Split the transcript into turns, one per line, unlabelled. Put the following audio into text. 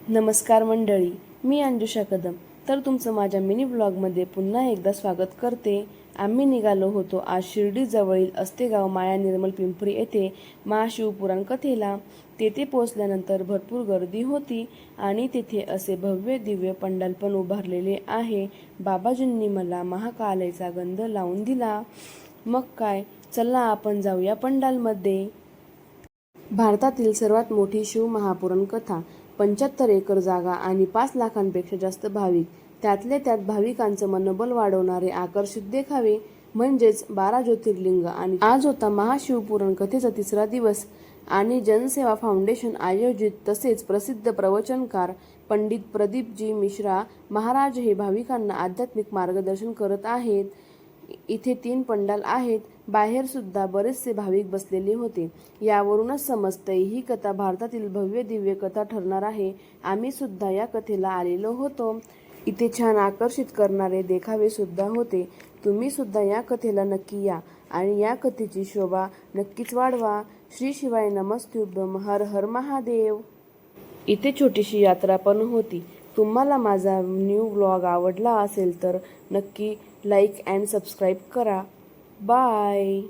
नमस्कार मंडळी, मी अंजुषा कदम. तर तुमचं माझ्या मिनी ब्लॉगमध्ये पुन्हा एकदा स्वागत करते. आम्ही निघालो होतो आज शिर्डीजवळील अस्तेगाव माया निर्मल पिंपरी येथे महाशिवपुराण कथेला. तेथे पोहोचल्यानंतर भरपूर गर्दी होती आणि तेथे असे भव्य दिव्य पंडाल पण उभारलेले आहे. बाबाजींनी मला महाकालेचा गंध लावून दिला. मग काय, चला आपण जाऊया पंडालमध्ये. भारतातील सर्वात मोठी शिव महापुराण कथा, 75 एकर जागा आणि 5 लाखांपेक्षा जास्त भाविक, त्यातले त्यात भाविकांचं मनोबल वाढवणारे आकर्षित देखावे म्हणजेच 12 ज्योतिर्लिंग. आणि आज होता महाशिवपुराण कथेचा 3रा दिवस आणि जनसेवा फाउंडेशन आयोजित तसेच प्रसिद्ध प्रवचनकार पंडित प्रदीपजी मिश्रा महाराज हे भाविकांना आध्यात्मिक मार्गदर्शन करत आहेत. इथे 3 पंडाल आहेत. बाहेर सुद्धा बरेचसे भाविक बसलेले होते. यावरूनच समजतंय ही कथा भारतातील भव्य दिव्य कथा ठरणार आहे. आम्ही सुद्धा या कथेला आलेलो होतो. इथे छान आकर्षित करणारे देखावे सुद्धा होते. तुम्ही सुद्धा या कथेला नक्की या आणि या कथेची शोभा नक्कीच वाढवा. श्री शिवाय नमस्तुभ्यं, हर हर महादेव. इथे छोटीशी यात्रा पण होती. तुम्हाला माझा न्यू व्लॉग आवडला असेल तर नक्की लाईक अँड सबस्क्राईब करा. बाय.